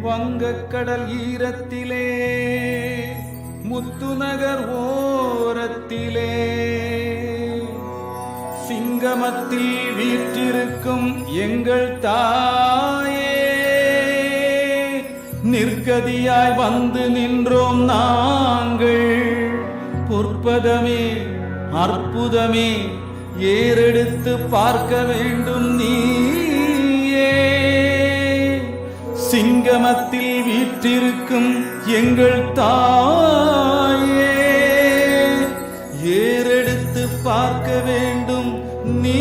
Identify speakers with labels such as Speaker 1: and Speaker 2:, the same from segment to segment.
Speaker 1: வங்கக்கடல் ஈரத்திலே முத்துநகர் ஓரத்திலே சிங்கமத்தில் வீற்றிருக்கும் எங்கள் தாயே, நிற்கதியாய் வந்து நின்றோம் நாங்கள். பொற்பதமே அற்புதமே ஏறெடுத்து பார்க்க வேண்டும் நீயே. சிங்கமத்தில் வீற்றிருக்கும் எங்கள் தாயே, ஏறெடுத்து பார்க்க வேண்டும் நீ.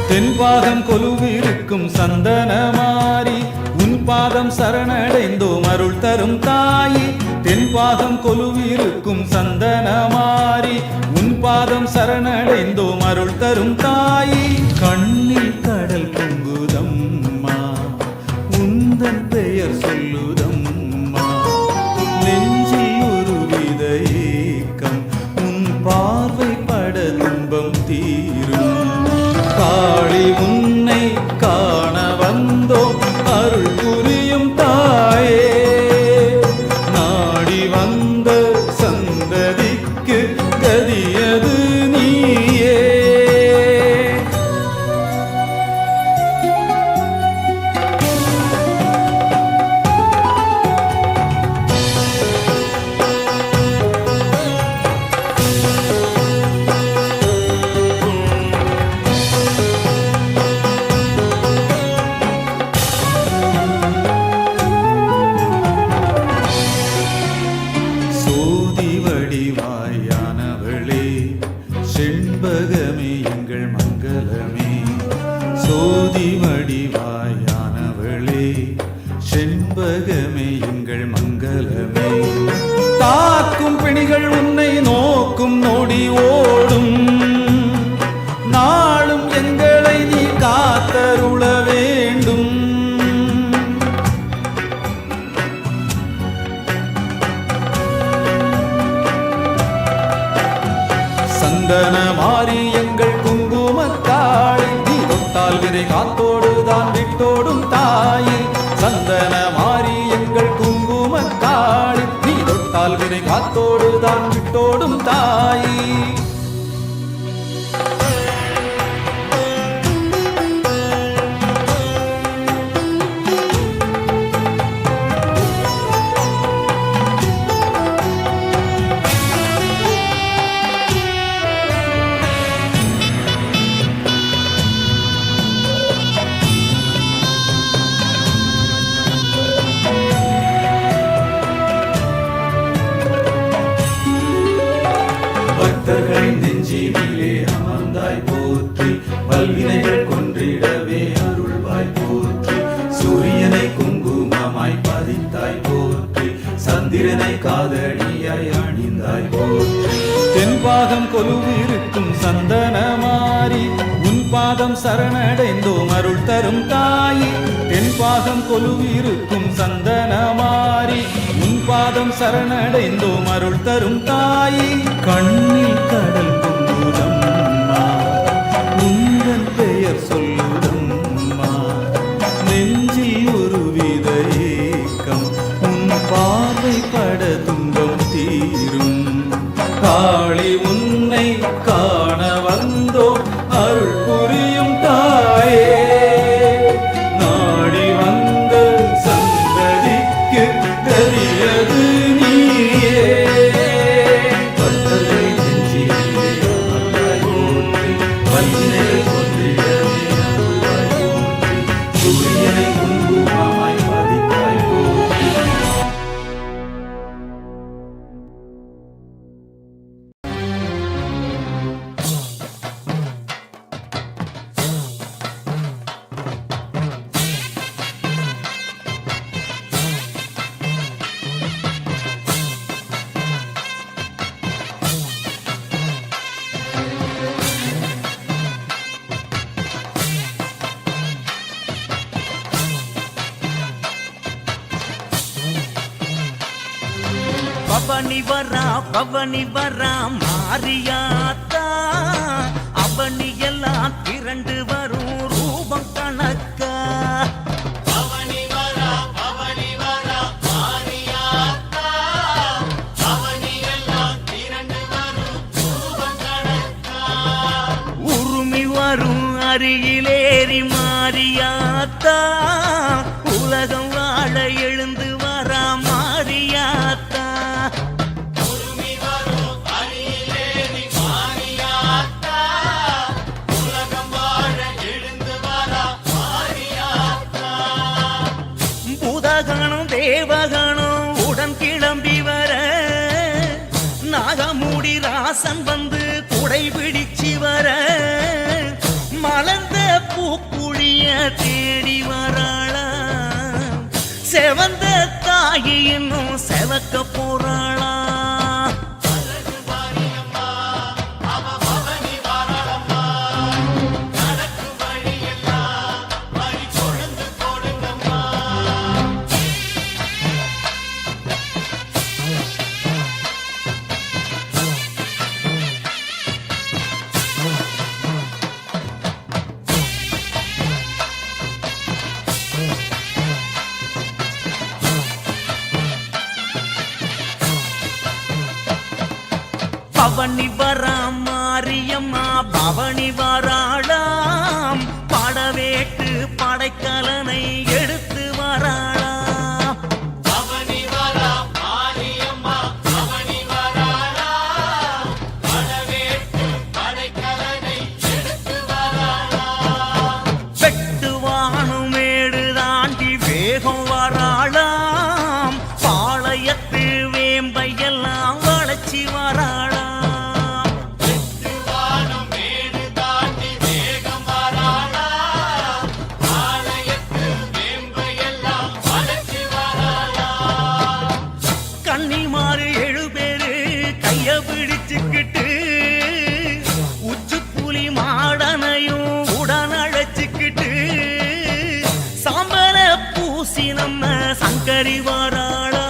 Speaker 1: தென்பாகம் கொலுவிருக்கும் சந்தனமாரி, உன் பாதம் சரணடைந்தோம் அருள் தரும் தாயி. தென்பாகம் கொலுவிருக்கும் சந்தனமாரி, உன் பாதம் சரணடைந்தோம் அருள் தரும் தாயி. கண்ணில் கடல் பொங்குதம்மா, உந்தன் பெயர் சொல்லுதம்மா. நெஞ்சில் ஒரு வித ஏக்கம், உன் பார்வை பட துன்பம் தீரும். காளி உன்னை காண வந்தோம் அருள் புரியும் தாயே. நாடி வந்த சந்ததிக்கு கதியது நீயே. வடிவாயானவளே, செண்பகமே எங்கள் மங்களமே. சோதி வடிவாயானவளே, செண்பகமே எங்கள் மங்களமே. தாக்கும் பிணிகள் உன்னை நோக்கும் நொடி ஓடும், நாளும் எங்களை நீ காத்தருள வேண்டும். சந்தனமாரி எங்கள் குங்குமத்தாளி, நீ தொட்டால் விரை காத்தோடுதான் விட்டோடும் தாயி. சந்தனமாரி எங்கள் குங்குமத்தாளி, நீ தொட்டால் விரை காத்தோடுதான் விட்டோடும் தாயி. பக்தர்களின் நெஞ்சினிலே அமர்ந்தாய் போற்றி, பல்வினைகள் கொன்றிடவே அருள்வாய் போற்றி. சூரியனை குங்குமமாய் பதித்தாய் போற்றி, சந்திரனை காதடியாய் அணிந்தாய் போற்றி. தென்பாகம் கொலுவிருக்கும் சந்தனமாரி, உன் பாதம் சரணடைந்தோம் அருள் தரும் தாயி. தென்பாகம் கொலுவிருக்கும் சந்தனமாரி, உன் பாதம் சரணடைந்தோம் அருள் தரும் தாயி. கண்ணில் கடல் பொங்குதம்மா, உந்தன் பெயர் சொல்லுதம்மா. நெஞ்சில் ஒரு வித ஏக்கம், உன் பார்வை பட துன்பம் தீரும். காளி உன்னை காண வந்தோம் அருள் புரியும் தாயே. நாடி வந்த சந்ததிக்கு கதியது நீயே. பக்தர்களை நெஞ்சிலே அமர்ந்தாய் போற்றி, வல்வினைகள் கொன்றிடவே அருள்வாய்
Speaker 2: பவனி வரா மாரியாத்தா அவனி எல்லாம் திரண்டு வரும் ரூபம் கணக்கா உருமி வரும் அருகிலேறி மாரியாத்தா உலகம் வாழ எழுந்து வரா மாரியாத்தா தேவகணம் உடன் கிளம்பி வர நாகமூடி ராசன் வந்து குடை பிடிச்சி வர மலர்ந்த பூக்குழிய தேடி வராளா செவந்த தாயி இன்னும் செவக்க போறாளா பவனி வரா மாரியம்மா பவனி வராளாம் படவேட்டு படைக்கலனை எடுத்து வராளாம் பவனி வரா மாரியம்மா பவனி வராளாம் படவேட்டு படைக்கலனை எடுத்து வராளாம் வெட்டுவானும் மேடு தாண்டி வேகம் வராளாம் பாளையத்து வேம்பையெல்லாம் வளைச்சி வராளாம் பிடிச்சுக்கிட்டு உச்சு புலி மாடனையும் உடன் அழைச்சுக்கிட்டு சாம்பல பூசி நம்ம சங்கரி வராளா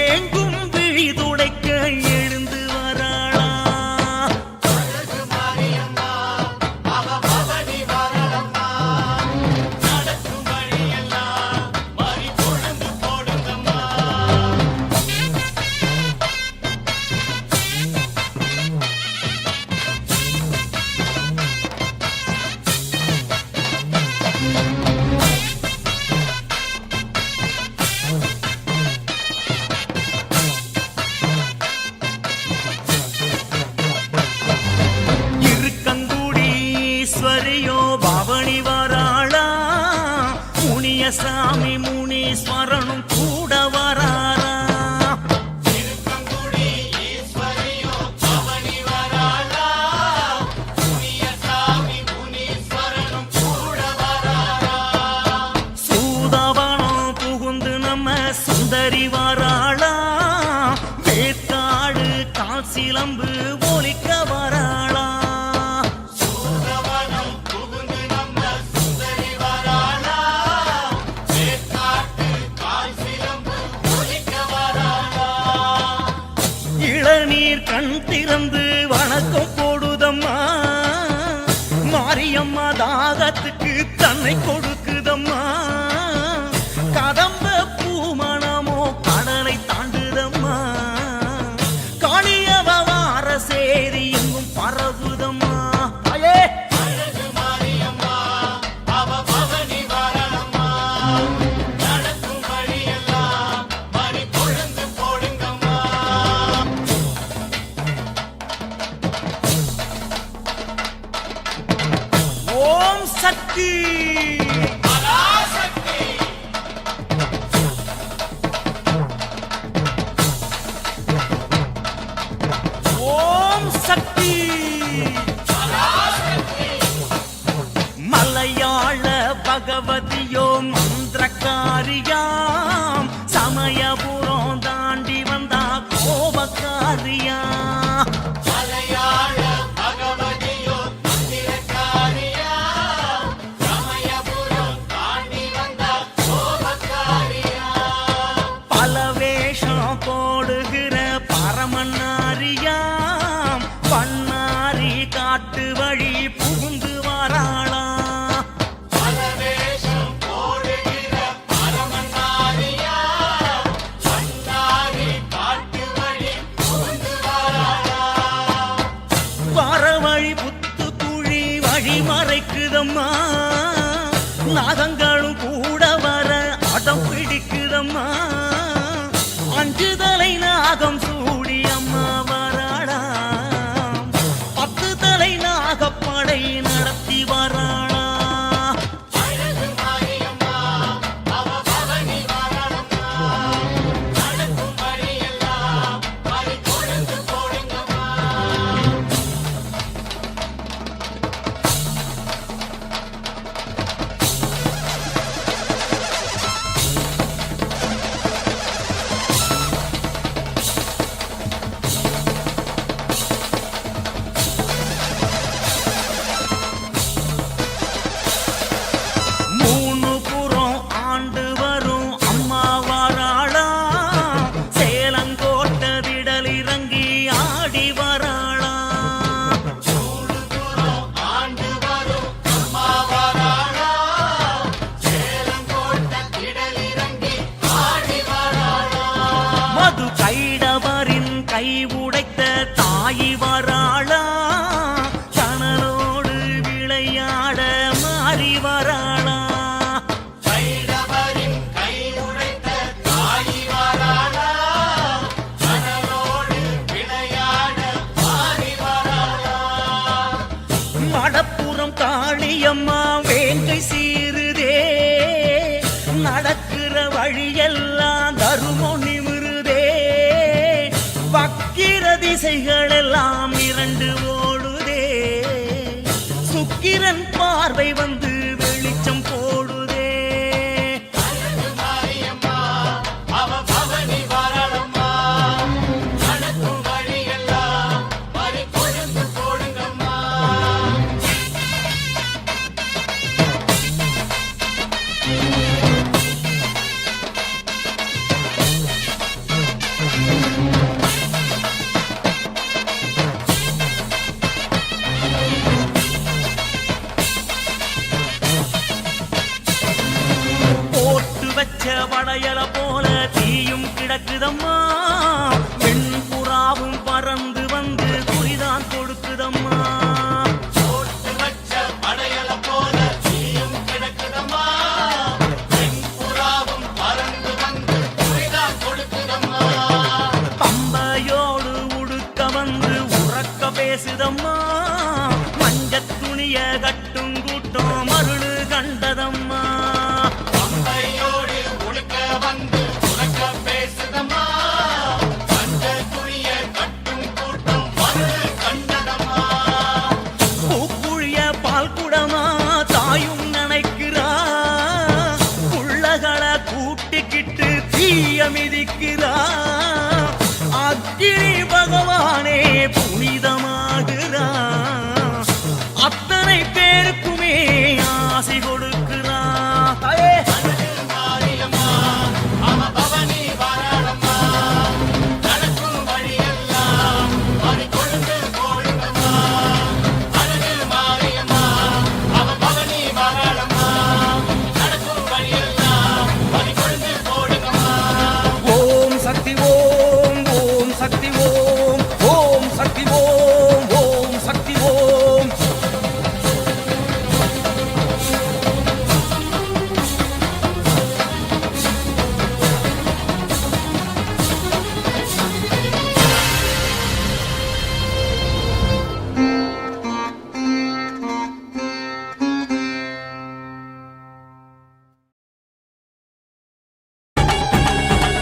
Speaker 2: ஏங்கும் விழி துடைக்க எழுந்து வராளா பவனி வராளா முனியசாமி முனீஸ்வரனும் கூட வராரா சூதவனம் புகுந்து நம்ம சுந்தரி வராளா வேற்காடு கால் சிலம்பு ஒலிக்க வராளா இளநீர் கண் திறந்து வணக்கம் போடுதம்மா மாரியம்மா தாகத்துக்கு தன்னை கொடுக்குதம்மா கதம்ப பூமணமோ கடலை தாண்டுதம்மா காளியவ வார சேரி எங்கும் பரவுதம்மா அயே ஓம் சக்தி ஓம் சக்தி மலையாள பகவதியோ மந்திரக்காரியாம் சமயபுரம் தாண்டி வந்தா கோபக்காரியா நடக்குதம்மா நாகங்களும் கூட வர அடம் பிடிக்குதம்மா அஞ்சு தலை நாகம் சூடி அம்மா வராளாம் 10 தலை நாகப்படை நடத்தி வராளாம் கை உடைத்த தாயி வராளா கணலோடு விளையாட மாறி வராளா
Speaker 3: கைடவரின் கை உடைத்த தாயி வராளா கணலோடு விளையாட மாறி வராளா
Speaker 2: மடப்புறம் காளியம்மா வேங்கை சீருதே நடக்கிற வழியெல்லாம் தருமம் நிமிருதே வக்கிர திசைகள் எல்லாம் இரண்டு ஓடுதே சுக்கிரன் பார்வை வந்து வெளிச்சம் போடுதே
Speaker 3: மாரியம்மா அவ பவனி வரலம்மா நடக்கும் வழியெல்லாம் பறி கொழுந்து போடுங்கம்மா வளையல போல தீயும் கிடக்குதம்மா வெண்புறாவும் பறந்து வந்து குறிதான் கொடுக்குதம்மா போட்டு வச்ச படையல போல தீயும் கிடக்குதம்மா வெண்புறாவும் பறந்து வந்து குறிதான் கொடுக்குதம்மா
Speaker 2: பம்பையோடு உடுக்க வந்து உறக்க பேசுதம்மா மஞ்சத் துணிய கட்டும் கூட்டம் மருளு கண்டதம்மா
Speaker 3: வந்து உனக்க பேசுதம்மா அந்த துணிய கட்டும் கூட்டம் வந்து கண்டதம்மா
Speaker 2: பூக்குழிய பால் குடமா தாயும் நினைக்கிறா புள்ளகளை கூட்டிக்கிட்டு தீய மிதிக்கிறா அக்கினி பகவானே புனிதமாகிறா அத்தனை பேருக்குமே ஆசை கொடுக்கிறா தாயே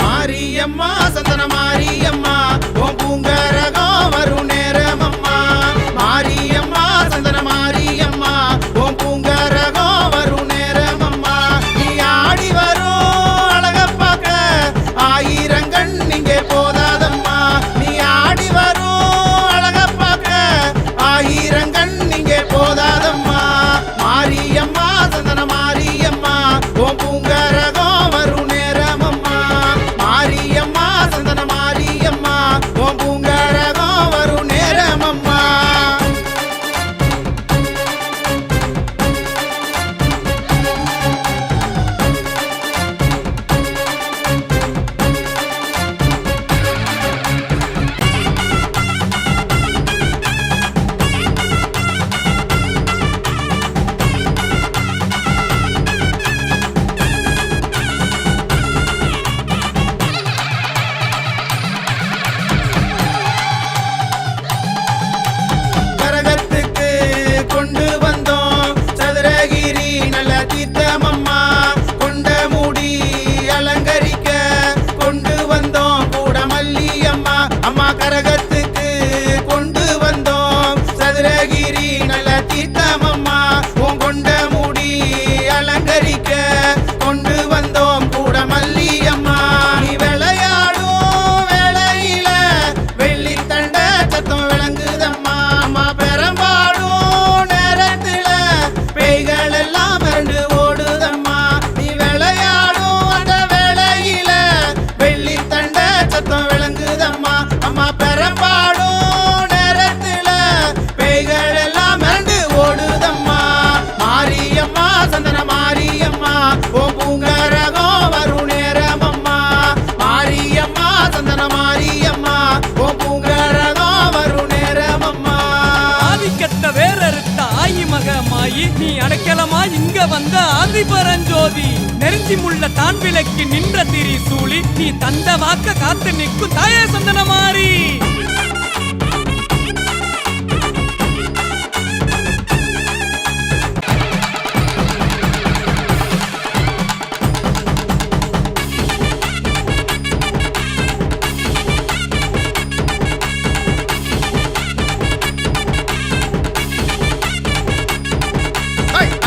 Speaker 1: மாரியம்மா சந்தன மாரியம்மா உன் பூங்கரகம் வரும் நேரம் அம்மா மாரியம்மா சந்தன மாரியம்மா உன் பூங்கரகம் வரும் நேரம் அம்மா நீ ஆடி வரும் அழக பார்க்க 1000 கண் இங்கே போதாதம்மா நீ ஆடி வரும் அழக பார்க்க 1000 கண் இங்கே போதாதம்மா மாரியம்மா சந்தன மாரியம்மா உன் பூங்கரகம் வரும் நேரம் அம்மா மாரியம்மா சந்தன மாரியம்மா உன் பூங்கரகம் வரும் நேரம் அம்மா
Speaker 4: ஆதிபரஞ்சோதி நெருஞ்சி முள்ள தான் விளக்கி நின்ற திரி சூழி நீ தந்த வாக்க காத்து நிற்கும் தாயே சந்தன மாறி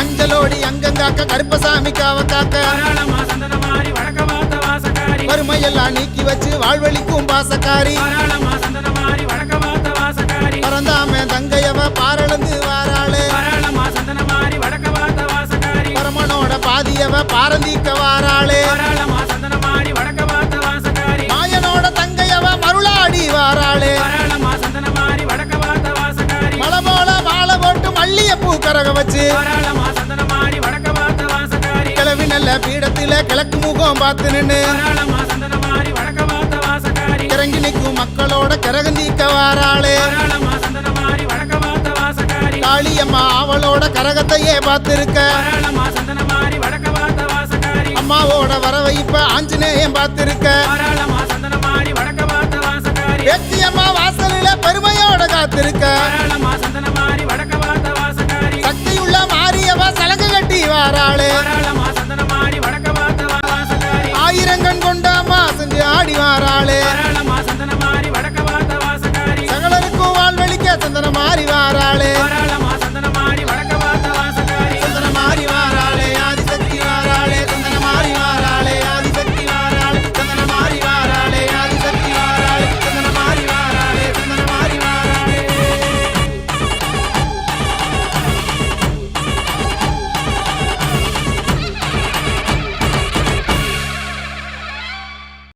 Speaker 1: அஞ்சலோடி அங்கங்காக்க கருப்பசாமி காவ காக்க
Speaker 2: தாராளமா சந்தன மாறி வடக்க பார்த்த வாசக்காரி
Speaker 1: வறுமையெல்லாம் நீக்கி வச்சு வாழ்வழிக்கும் பாசக்காரி
Speaker 2: தாராளமா சந்தன மாறி வடக்க பார்த்த வாசக்காரி
Speaker 1: பரந்தாம தங்கையவ பாரளந்து வாராளே
Speaker 2: தாராளமா சந்தன மாறி வடக்க பார்த்த வாசக்காரி
Speaker 1: பரமனோட பாதியவ பாரந்திக்க வாராளே
Speaker 2: தாராளமா சந்தன மாறி வடக்க பார்த்த வாசக்காரி
Speaker 1: மாயனோட தங்கையவ மருளாடி வாராளே
Speaker 2: தாராளமா சந்தன மாறி வடக்க பார்த்த வாசக்காரி
Speaker 1: மலை போல மாலை போட்டு மல்லிய பூ கரக வச்சு
Speaker 2: தாராளமா சந்தன மாறி வடக்க பார்த்த வாசக்காரி
Speaker 1: கிளவி நல்ல பீடத்தில கிழக்கு முகம் பார்த்து நின்னு
Speaker 2: தாராளமா சந்தன மாறி வடக்க பார்த்த வாசக்காரி
Speaker 1: கிறங்கி நிற்கும் மக்களோட கரகந்தீக்க வாராளே
Speaker 2: தாராளமா சந்தன மாறி வடக்க பார்த்த வாசக்காரி
Speaker 1: காளியம்மா அவளோட கரகத்தையே பார்த்திருக்க
Speaker 2: தாராளமா சந்தன மாறி வடக்க பார்த்த வாசக்காரி
Speaker 1: அம்மாவோட வரவை இப்ப ஆஞ்சநேயம் பார்த்திருக்க
Speaker 2: தாராளமா சந்தன மாறி வடக்க பார்த்த வாசக்காரி
Speaker 1: வெற்றியம்மா வாசலில பெருமையோட காத்திருக்க
Speaker 2: தாராளமா சந்தன மாறி வடக்க பார்த்த வாசக்காரி
Speaker 1: சக்தியுள்ள மாரியவ சலங்கு கட்டி வாராளே
Speaker 2: தாராளமா